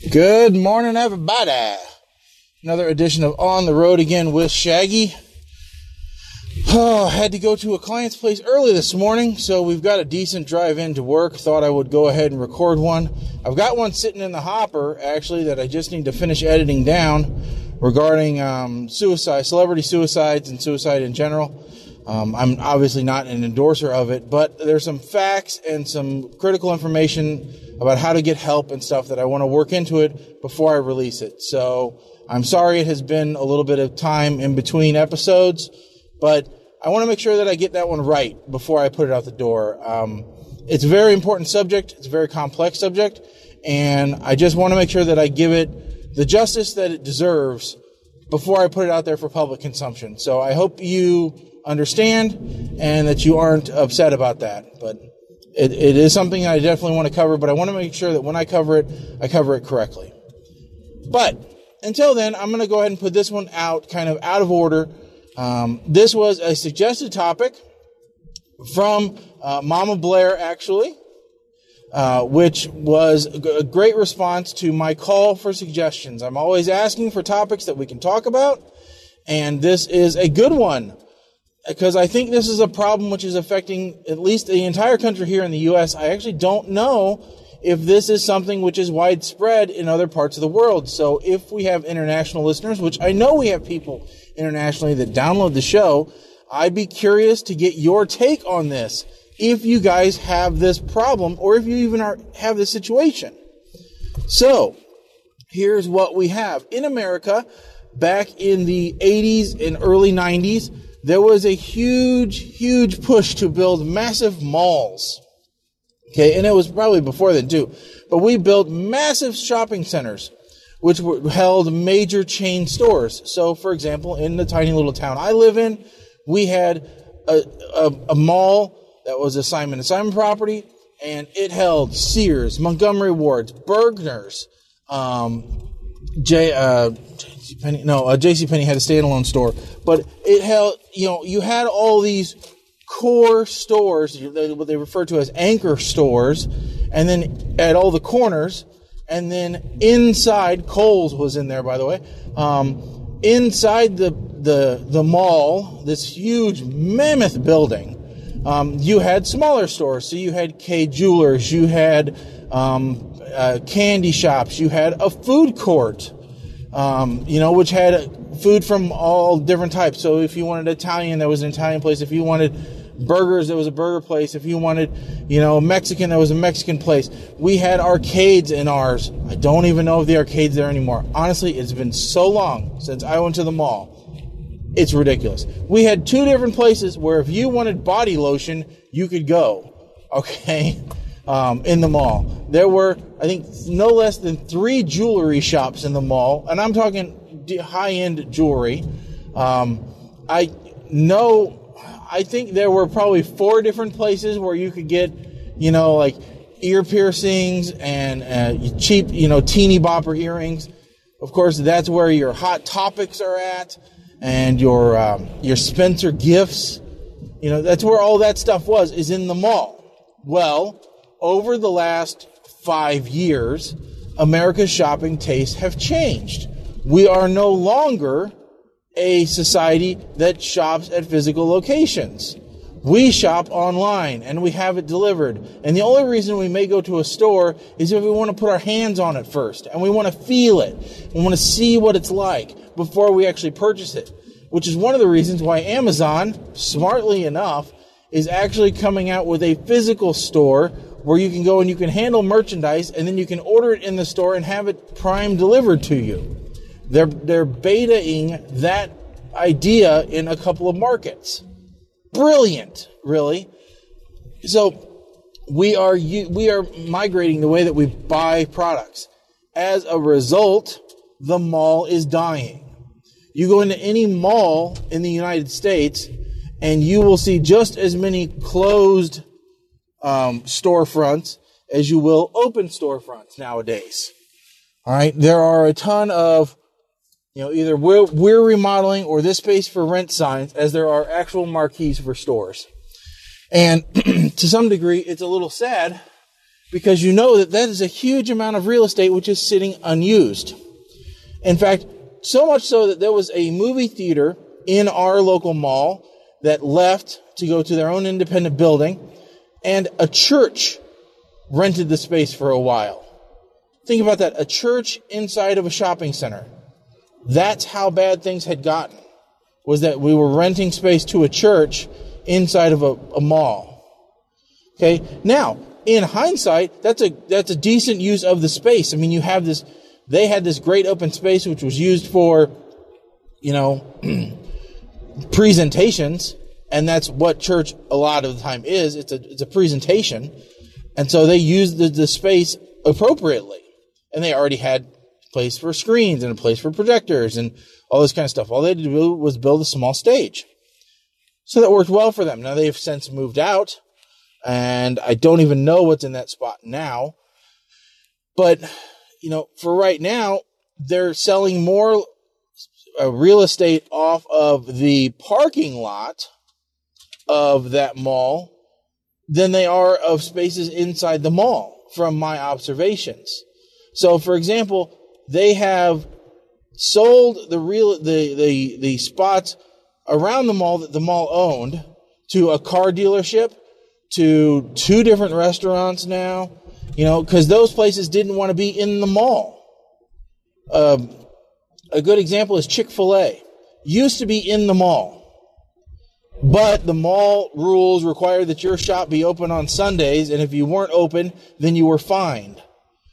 Good morning, everybody. Another edition of On the Road Again with Shaggy. Had to go to a client's place early this morning, so we've got a decent drive into work. Thought I would go ahead and record one. I've got one sitting in the hopper, actually, that I just need to finish editing down regarding suicide, celebrity suicides and suicide in general. I'm obviously not an endorser of it, but there's some facts and some critical information about how to get help and stuff that I want to work into it before I release it. So I'm sorry it has been a little bit of time in between episodes, but I want to make sure that I get that one right before I put it out the door. It's a very important subject. It's a very complex subject, and I just want to make sure that I give it the justice that it deserves before I put it out there for public consumption. So I hope you understand and that you aren't upset about that. But it is something I definitely want to cover, but I want to make sure that when I cover it correctly. But until then, I'm going to go ahead and put this one out kind of out of order. This was a suggested topic from Mama Blair, actually, which was a great response to my call for suggestions. I'm always asking for topics that we can talk about, and this is a good one, because I think this is a problem which is affecting at least the entire country here in the U.S. I actually don't know if this is something which is widespread in other parts of the world. So if we have international listeners, which I know we have people internationally that download the show, I'd be curious to get your take on this. If you guys have this problem, or if you even have this situation. So here's what we have. In America, back in the 80s and early 90s, there was a huge push to build massive malls. Okay, and it was probably before then too. But we built massive shopping centers, which held major chain stores. So, for example, in the tiny little town I live in, we had a mall that was a Simon & Simon property, and it held Sears, Montgomery Ward's, Bergner's, JCPenney had a standalone store, but it held, you had all these core stores, what they refer to as anchor stores, and then at all the corners, and then inside, Kohl's was in there, by the way, inside the mall, this huge mammoth building, you had smaller stores. So you had K Jewelers, you had candy shops, you had a food court, which had food from all different types. So if you wanted Italian, there was an Italian place. If you wanted burgers, there was a burger place. If you wanted, Mexican, there was a Mexican place. We had arcades in ours. I don't even know if the arcade's there anymore. Honestly, it's been so long since I went to the mall. It's ridiculous. We had two different places where if you wanted body lotion, you could go, okay, in the mall. There were, I think, no less than 3 jewelry shops in the mall, and I'm talking high-end jewelry. I think there were probably 4 different places where you could get, like ear piercings and cheap, teeny bopper earrings. Of course, that's where your Hot Topics are at, and your Spencer Gifts. That's where all that stuff is in the mall. Well, over the last 5 years, America's shopping tastes have changed. We are no longer a society that shops at physical locations. We shop online and we have it delivered. And the only reason we may go to a store is if we want to put our hands on it first and we want to feel it. We want to see what it's like before we actually purchase it, which is one of the reasons why Amazon, smartly enough, is actually coming out with a physical store where you can go and you can handle merchandise and then you can order it in the store and have it prime delivered to you. They're betaing that idea in a couple of markets. Brilliant, really. So we are migrating the way that we buy products. As a result, the mall is dying. You go into any mall in the United States and you will see just as many closed storefronts as you will open storefronts nowadays. All right, there are a ton of either we're remodeling or this space for rent signs as there are actual marquees for stores. And to some degree, it's a little sad because you know that is a huge amount of real estate which is sitting unused. In fact, so much so that there was a movie theater in our local mall that left to go to their own independent building, and a church rented the space for a while. Think about that, a church inside of a shopping center. That's how bad things had gotten, was that we were renting space to a church inside of a mall. Okay, now, in hindsight, that's a decent use of the space. I mean, you have this, they had this great open space which was used for, presentations, and that's what church a lot of the time is. It's a presentation, and so they used the space appropriately, and they already had a place for screens and a place for projectors and all this kind of stuff. All they had to do was build a small stage, so that worked well for them. Now they've since moved out, and I don't even know what's in that spot now, but for right now, they're selling more real estate off of the parking lot of that mall than they are of spaces inside the mall, from my observations. So, for example, they have sold the spots around the mall that the mall owned to a car dealership, to 2 different restaurants now, because those places didn't want to be in the mall. A good example is Chick-fil-A. Used to be in the mall, but the mall rules required that your shop be open on Sundays, and if you weren't open, then you were fined.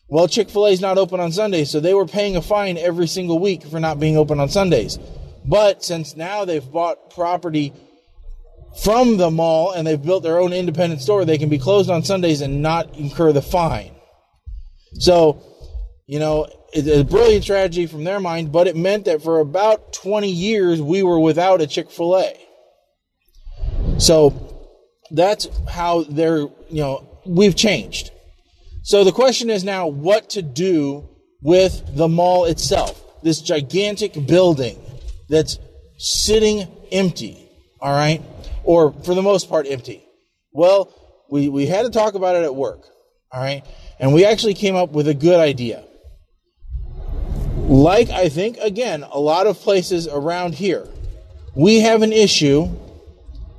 Well, Chick-fil-A is not open on Sundays, so they were paying a fine every single week for not being open on Sundays. But since now they've bought property from the mall and they've built their own independent store, they can be closed on Sundays and not incur the fine. So, it's a brilliant strategy from their mind, but it meant that for about 20 years we were without a Chick-fil-A. So that's how we've changed. So the question is now what to do with the mall itself, this gigantic building that's sitting empty, all right? Or for the most part empty. Well, we had to talk about it at work, all right? And we actually came up with a good idea. Like, I think, again, a lot of places around here, we have an issue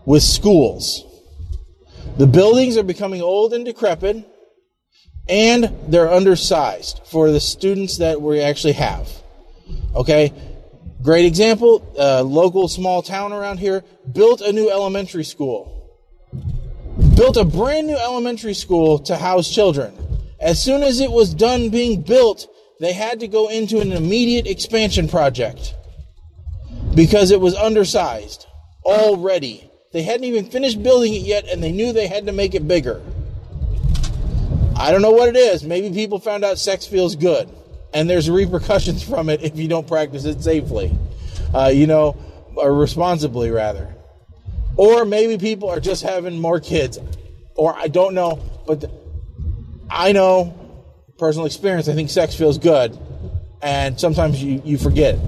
with schools. The buildings are becoming old and decrepit, and they're undersized for the students that we actually have. Okay? Great example, local small town around here built a new elementary school. Built a brand new elementary school to house children. As soon as it was done being built, they had to go into an immediate expansion project because it was undersized already. They hadn't even finished building it yet, and they knew they had to make it bigger. I don't know what it is. Maybe people found out sex feels good, and there's repercussions from it if you don't practice it safely, or responsibly, rather. Or maybe people are just having more kids, or I don't know, but I know, personal experience, I think sex feels good, and sometimes you forget it.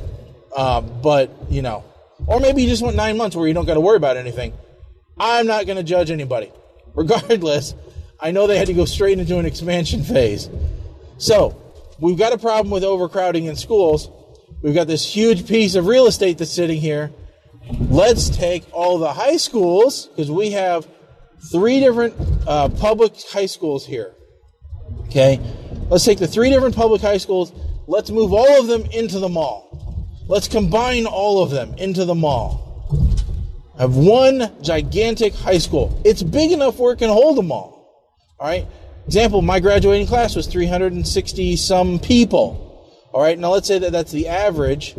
Or maybe you just want 9 months where you don't got to worry about anything. I'm not going to judge anybody. Regardless, I know they had to go straight into an expansion phase. So, we've got a problem with overcrowding in schools. We've got this huge piece of real estate that's sitting here. Let's take all the high schools, because we have 3 different public high schools here. Okay? Let's take the 3 different public high schools. Let's move all of them into the mall. Let's combine all of them into the mall. Have one gigantic high school. It's big enough where it can hold them all. All right? Example, my graduating class was 360 some people. All right? Now let's say that that's the average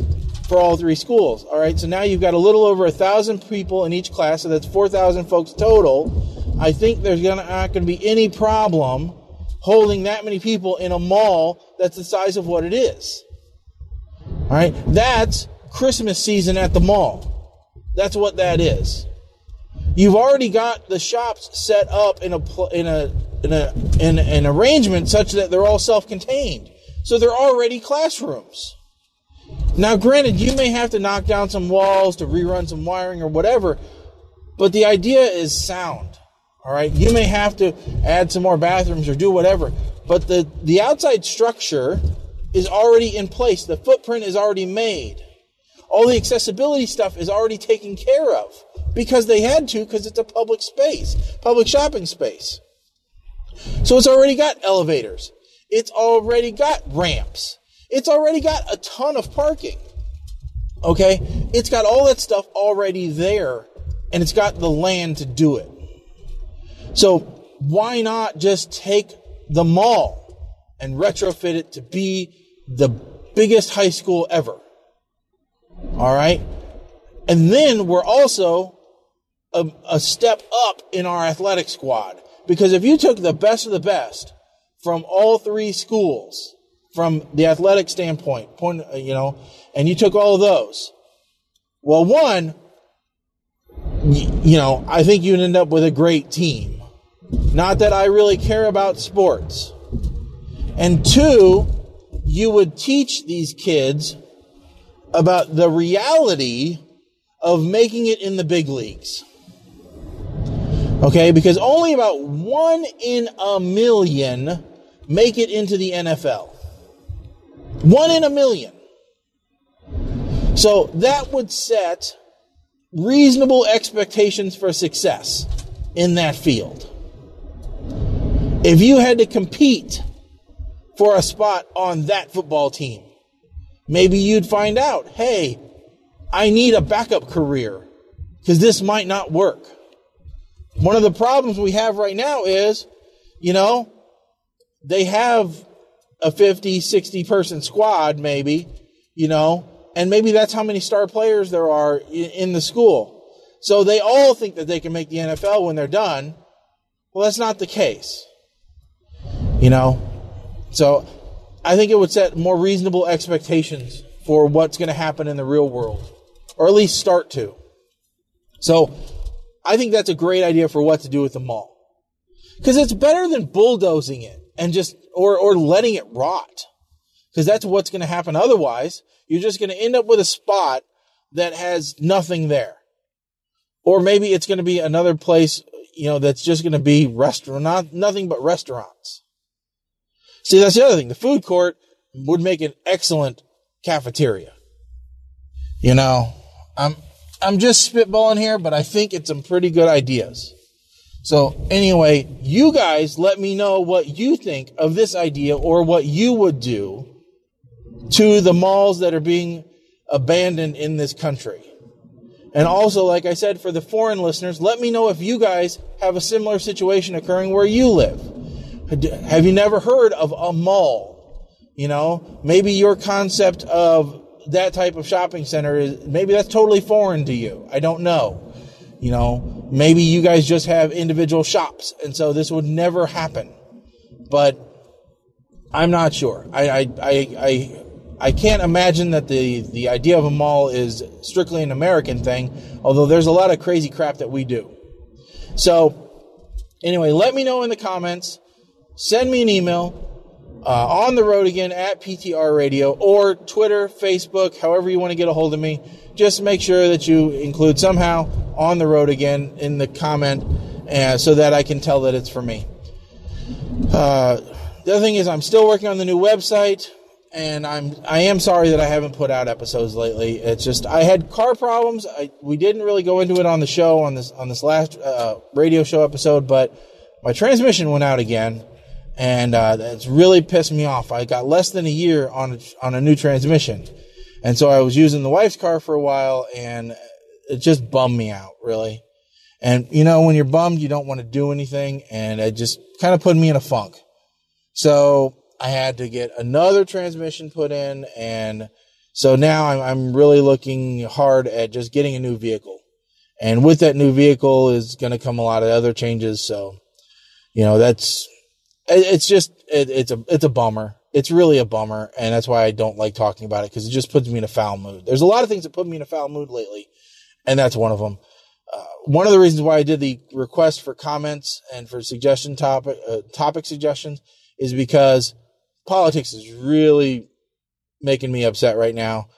for all 3 schools. All right? So now you've got a little over 1,000 people in each class, so that's 4,000 folks total. I think there's not going to be any problem holding that many people in a mall that's the size of what it is. All right, that's Christmas season at the mall. That's what that is. You've already got the shops set up in an arrangement such that they're all self-contained. So they're already classrooms. Now, granted, you may have to knock down some walls to rerun some wiring or whatever, but the idea is sound. All right. You may have to add some more bathrooms or do whatever, but the outside structure is already in place. The footprint is already made. All the accessibility stuff is already taken care of because they had to, because it's a public space, public shopping space. So it's already got elevators. It's already got ramps. It's already got a ton of parking. Okay? It's got all that stuff already there, and it's got the land to do it. So why not just take the mall and retrofit it to be the biggest high school ever? All right? And then we're also a step up in our athletic squad. Because if you took the best of the best from all three schools, from the athletic standpoint, and you took all of those, well, one, I think you'd end up with a great team. Not that I really care about sports. And two, you would teach these kids about the reality of making it in the big leagues. Okay, because only about 1 in a million make it into the NFL. 1 in a million. So that would set reasonable expectations for success in that field. If you had to compete for a spot on that football team, maybe you'd find out, hey, I need a backup career because this might not work. One of the problems we have right now is, they have a 50, 60 person squad maybe, and maybe that's how many star players there are in the school. So they all think that they can make the NFL when they're done. Well, that's not the case. So I think it would set more reasonable expectations for what's going to happen in the real world, or at least start to. So I think that's a great idea for what to do with the mall, because it's better than bulldozing it and just or letting it rot, because that's what's going to happen. Otherwise, you're just going to end up with a spot that has nothing there, or maybe it's going to be another place, that's just going to be nothing but restaurants. See, that's the other thing. The food court would make an excellent cafeteria. I'm just spitballing here, but I think it's some pretty good ideas. So anyway, you guys let me know what you think of this idea or what you would do to the malls that are being abandoned in this country. And also, like I said, for the foreign listeners, let me know if you guys have a similar situation occurring where you live. Have you never heard of a mall? Maybe your concept of that type of shopping center maybe that's totally foreign to you. I don't know. Maybe you guys just have individual shops, and so this would never happen. But I'm not sure. I can't imagine that the idea of a mall is strictly an American thing, although there's a lot of crazy crap that we do. So anyway, let me know in the comments. Send me an email. On the road again at PTR Radio, or Twitter, Facebook, however you want to get a hold of me. Just make sure that you include somehow on the road again in the comment, so that I can tell that it's for me. The other thing is I'm still working on the new website, and I am sorry that I haven't put out episodes lately. It's just I had car problems. We didn't really go into it on the show on this last radio show episode, but my transmission went out again. And it's really pissed me off. I got less than a year on a new transmission. And so I was using the wife's car for a while, and it just bummed me out, really. And, when you're bummed, you don't want to do anything, and it just kind of put me in a funk. So I had to get another transmission put in, and so now I'm really looking hard at just getting a new vehicle. And with that new vehicle is going to come a lot of other changes, so, it's a bummer. It's really a bummer, and that's why I don't like talking about it, because it just puts me in a foul mood. There's a lot of things that put me in a foul mood lately, and that's one of them. One of the reasons why I did the request for comments and for topic suggestions is because politics is really making me upset right now.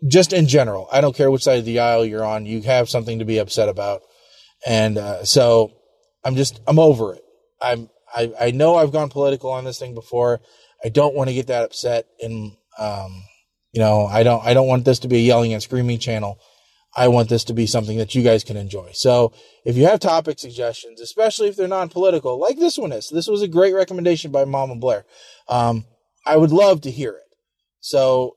Just in general, I don't care which side of the aisle you're on, you have something to be upset about. And so I'm over it. I know I've gone political on this thing before. I don't want to get that upset. And, I don't want this to be a yelling and screaming channel. I want this to be something that you guys can enjoy. So if you have topic suggestions, especially if they're non-political, like this one is, this was a great recommendation by Mama Blair. I would love to hear it. So,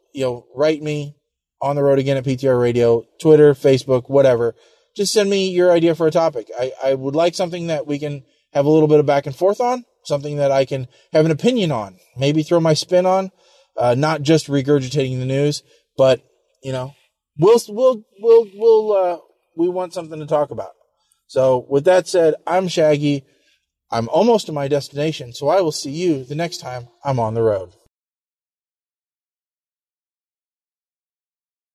write me on the road again at PTR Radio, Twitter, Facebook, whatever. Just send me your idea for a topic. I would like something that we can have a little bit of back and forth on, something that I can have an opinion on, maybe throw my spin on, not just regurgitating the news, but, we want something to talk about. So with that said, I'm Shaggy. I'm almost to my destination, so I will see you the next time I'm on the road.